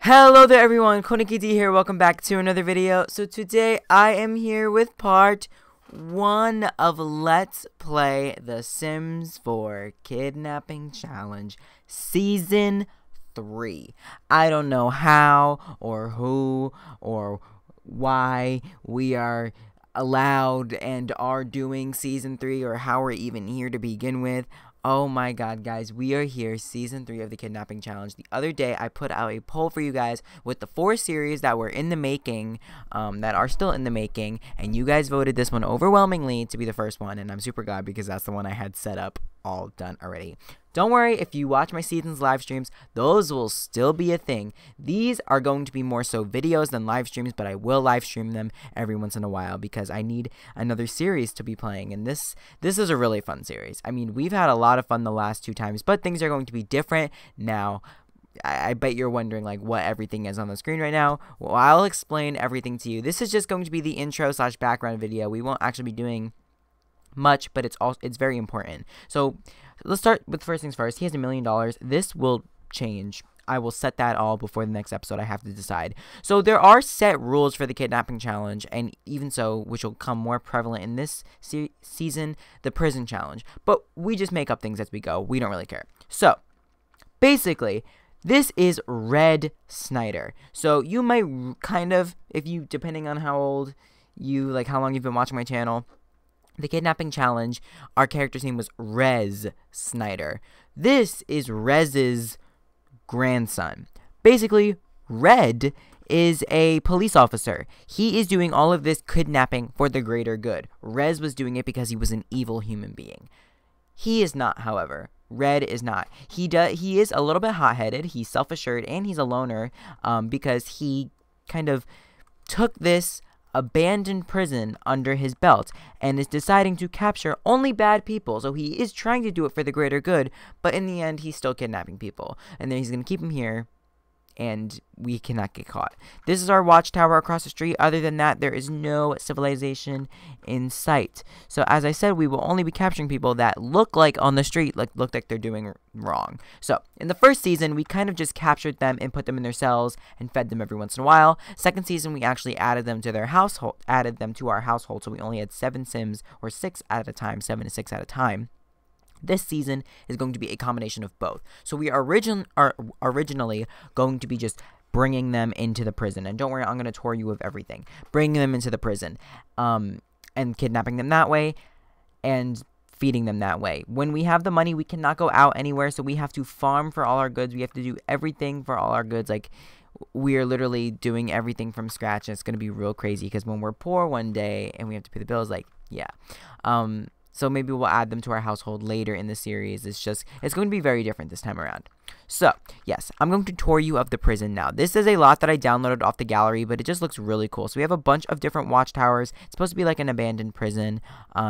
Hello there everyone, Coolnickyd here, welcome back to another video. So today I am here with part 1 of Let's Play The Sims 4 Kidnapping Challenge Season 3. I don't know how or who or why we are allowed and are doing Season 3 or how we're even here to begin with. Oh my god, guys, we are here, Season 3 of the Kidnapping Challenge. The other day, I put out a poll for you guys with the 4 series that were in the making, that are still in the making, and you guys voted this one overwhelmingly to be the first one, and I'm super glad because that's the one I had set up all done already. Don't worry, if you watch my season's live streams, those will still be a thing. These are going to be more so videos than live streams, but I will live stream them every once in a while because I need another series to be playing, and this is a really fun series. I mean, we've had a lot of fun the last 2 times, but things are going to be different now. I bet you're wondering like what everything is on the screen right now. Well, I'll explain everything to you. This is just going to be the intro / background video. We won't actually be doing much, but it's very important. So let's start with first things first. He has $1 million. This will change. I will set that all before the next episode. I have to decide. So there are set rules for the kidnapping challenge, and even so, which will come more prevalent in this season, the prison challenge. But we just make up things as we go. We don't really care. So basically, this is Red Snyder. So you might kind of, if you, depending on how old you, like how long you've been watching my channel, the kidnapping challenge, our character's name was Rez Snyder. This is Rez's grandson. Basically, Red is a police officer. He is doing all of this kidnapping for the greater good. Rez was doing it because he was an evil human being. He is not, however. Red is not. He is a little bit hot-headed. He's self-assured, and he's a loner because he kind of took this abandoned prison under his belt and is deciding to capture only bad people. So he is trying to do it for the greater good, but in the end he's still kidnapping people, and then he's going to keep them here and we cannot get caught. This is our watchtower across the street. Other than that, there is no civilization in sight. So as I said, we will only be capturing people that look like on the street, look like they're doing wrong. So in the first season, we kind of just captured them and put them in their cells and fed them every once in a while. Second season, we actually added them to their household, added them to our household. So we only had 7 Sims, or 6 at a time, 7 to 6 at a time. This season is going to be a combination of both. So we are originally going to be just bringing them into the prison. And don't worry, I'm going to tour you of everything. Bringing them into the prison and kidnapping them that way and feeding them that way. When we have the money, we cannot go out anywhere. So we have to farm for all our goods. We have to do everything for all our goods. Like, we are literally doing everything from scratch. And it's going to be real crazy because when we're poor one day and we have to pay the bills, like, yeah. So maybe we'll add them to our household later in the series. It's going to be very different this time around. So, yes, I'm going to tour you of the prison now. This is a lot that I downloaded off the gallery, but it just looks really cool. So we have a bunch of different watchtowers. It's supposed to be like an abandoned prison,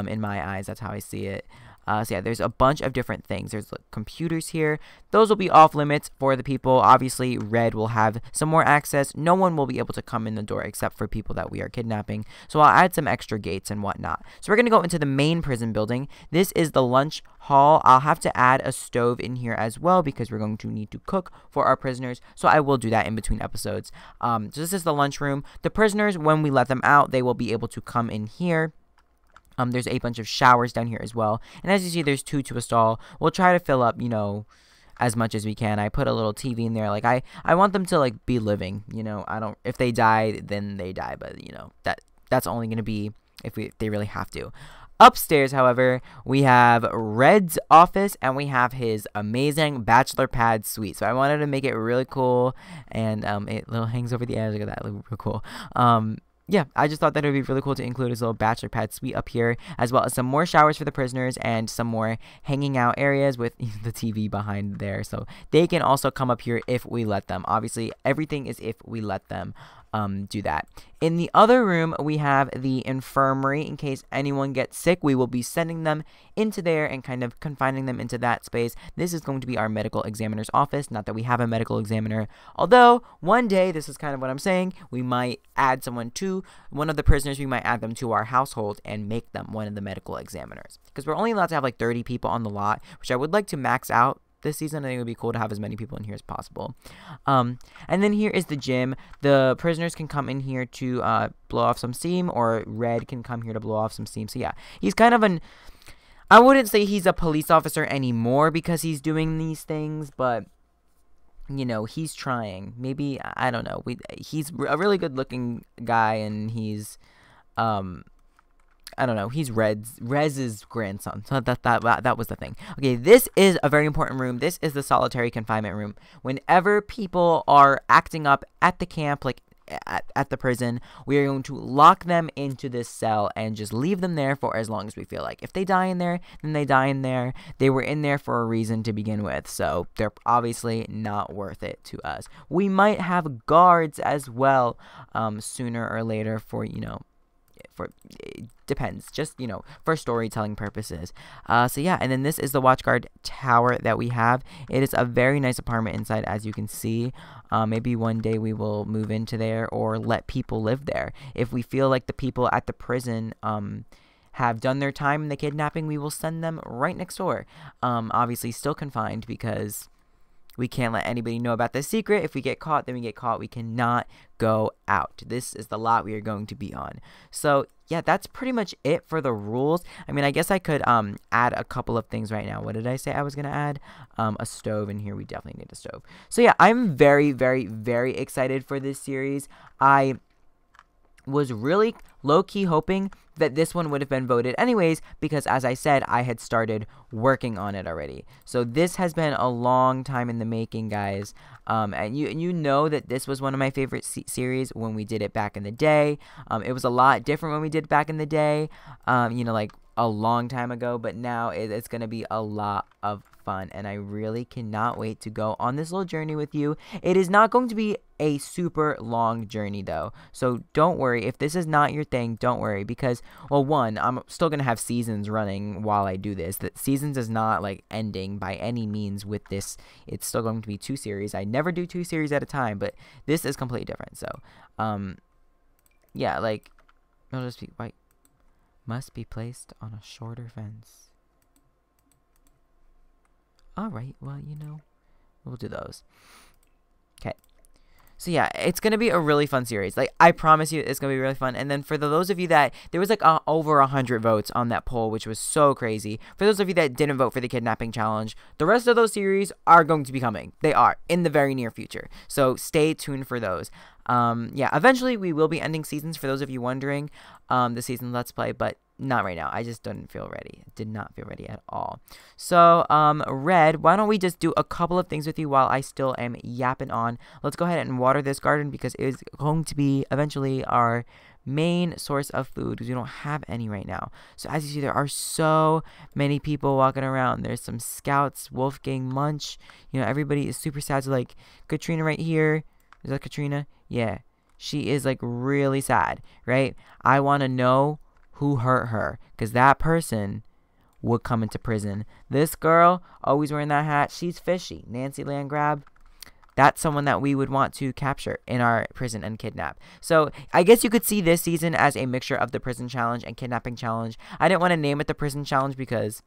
in my eyes. That's how I see it. So yeah, there's a bunch of different things. There's computers here. Those will be off limits for the people. Obviously, Red will have some more access. No one will be able to come in the door except for people that we are kidnapping. So I'll add some extra gates and whatnot. So we're going to go into the main prison building. This is the lunch hall. I'll have to add a stove in here as well because we're going to need to cook for our prisoners. So I will do that in between episodes. So this is the lunchroom. The prisoners, when we let them out, they will be able to come in here. There's a bunch of showers down here as well. And as you see, there's 2 to a stall. We'll try to fill up, you know, as much as we can. I put a little TV in there. Like, I want them to, like, be living, you know. If they die, then they die. But, you know, that's only going to be if they really have to. Upstairs, however, we have Red's office, and we have his amazing bachelor pad suite. So I wanted to make it really cool, and it little hangs over the edge. Look at that, look real cool. Yeah, I just thought that it would be really cool to include his little bachelor pad suite up here, as well as some more showers for the prisoners and some more hanging out areas with the TV behind there. So they can also come up here if we let them. Obviously, everything is if we let them do that. In the other room, we have the infirmary. In case anyone gets sick, we will be sending them into there and kind of confining them into that space. This is going to be our medical examiner's office. Not that we have a medical examiner, although one day, this is kind of what I'm saying, we might add someone to one of the prisoners. We might add them to our household and make them one of the medical examiners, because we're only allowed to have like 30 people on the lot, which I would like to max out this season. I think it would be cool to have as many people in here as possible. And then here is the gym. The prisoners can come in here to blow off some steam, or Red can come here to blow off some steam. So yeah, he's kind of I wouldn't say he's a police officer anymore because he's doing these things, but you know, he's trying. Maybe, I don't know. He's a really good looking guy, and he's I don't know. He's Rez's grandson. So that was the thing. Okay, this is a very important room. This is the solitary confinement room. Whenever people are acting up at the camp, like at the prison, we are going to lock them into this cell and just leave them there for as long as we feel like. If they die in there, then they die in there. They were in there for a reason to begin with, so they're obviously not worth it to us. We might have guards as well sooner or later for, you know, it depends, just, you know, for storytelling purposes. So yeah, and then this is the watchguard tower that we have. It is a very nice apartment inside, as you can see. Maybe one day we will move into there or let people live there. If we feel like the people at the prison have done their time in the kidnapping, we will send them right next door. Obviously still confined, because we can't let anybody know about the secret. If we get caught, then we get caught. We cannot go out. This is the lot we are going to be on. So yeah, that's pretty much it for the rules. I mean, I guess I could add a couple of things right now. What did I say I was going to add? A stove in here. We definitely need a stove. So yeah, I'm very, very, very excited for this series. I was really low-key hoping that this one would have been voted anyways, because as I said, I had started working on it already. So this has been a long time in the making, guys. And you know that this was one of my favorite series when we did it back in the day. It was a lot different when we did it back in the day, you know, like a long time ago, but now it's going to be a lot of fun, and I really cannot wait to go on this little journey with you. It is not going to be a super long journey though, so don't worry. If this is not your thing, don't worry, because, well, one, I'm still going to have seasons running while I do this. The seasons is not like ending by any means with this. It's still going to be 2 series. I never do 2 series at a time, but this is completely different. So yeah, like, it'll just be white. Must be placed on a shorter fence. Alright, well, you know, we'll do those. Okay. So yeah, it's going to be a really fun series. Like, I promise you, it's going to be really fun. And then for those of you that, there was like over 100 votes on that poll, which was so crazy. For those of you that didn't vote for the kidnapping challenge, the rest of those series are going to be coming. They are, in the very near future. So stay tuned for those. Yeah, eventually we will be ending seasons, for those of you wondering, the season Let's Play, but not right now. I just didn't feel ready. Did not feel ready at all. So, Red, why don't we just do a couple of things with you while I still am yapping on. Let's go ahead and water this garden, because it is going to be eventually our main source of food, because we don't have any right now. So as you see, there are so many people walking around. There's some scouts, Wolfgang, Munch, you know, everybody is super sad. So like Katrina right here, is that Katrina? Yeah, she is like really sad, right? I want to know who hurt her, because that person would come into prison. This girl, always wearing that hat, she's fishy. Nancy Landgrab, that's someone that we would want to capture in our prison and kidnap. So I guess you could see this season as a mixture of the prison challenge and kidnapping challenge. I didn't want to name it the prison challenge because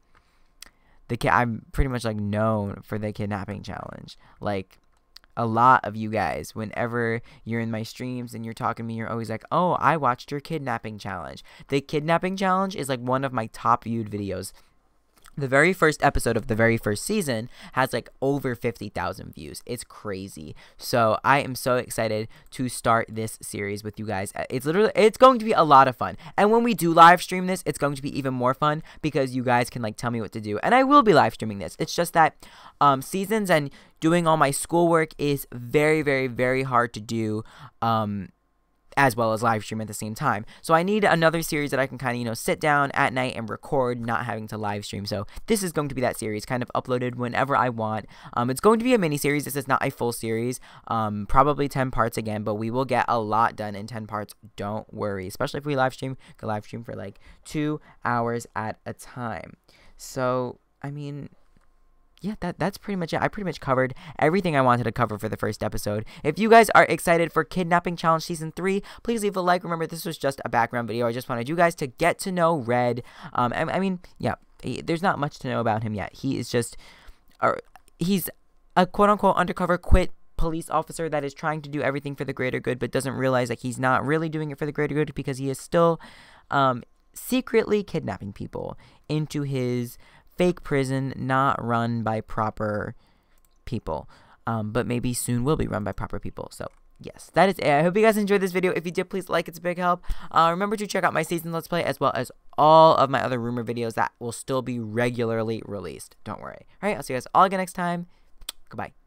I'm pretty much like known for the kidnapping challenge. Like, a lot of you guys, whenever you're in my streams and you're talking to me, you're always like, oh, I watched your kidnapping challenge. The kidnapping challenge is like one of my top viewed videos. The very first episode of the very first season has like over 50,000 views. It's crazy. So I am so excited to start this series with you guys. It's going to be a lot of fun. And when we do live stream this, it's going to be even more fun, because you guys can like tell me what to do. And I will be live streaming this. It's just that seasons and doing all my schoolwork is very, very, very hard to do. As well as live stream at the same time. So I need another series that I can kind of, you know, sit down at night and record, not having to live stream. So this is going to be that series, kind of uploaded whenever I want. It's going to be a mini series. This is not a full series. Probably 10 parts again, but we will get a lot done in 10 parts. Don't worry. Especially if we live stream, we can live stream for like 2 hours at a time. So, I mean, yeah, that's pretty much it. I pretty much covered everything I wanted to cover for the first episode. If you guys are excited for Kidnapping Challenge Season 3, please leave a like. Remember, this was just a background video. I just wanted you guys to get to know Red. I mean, yeah, there's not much to know about him yet. He is just he's a quote-unquote undercover quit police officer that is trying to do everything for the greater good, but doesn't realize that he's not really doing it for the greater good, because he is still secretly kidnapping people into his fake prison, not run by proper people, but maybe soon will be run by proper people. So yes, that is it. I hope you guys enjoyed this video. If you did, please like. It's a big help. Remember to check out my season Let's Play, as well as all of my other rumor videos that will still be regularly released. Don't worry. All right, I'll see you guys all again next time. Goodbye.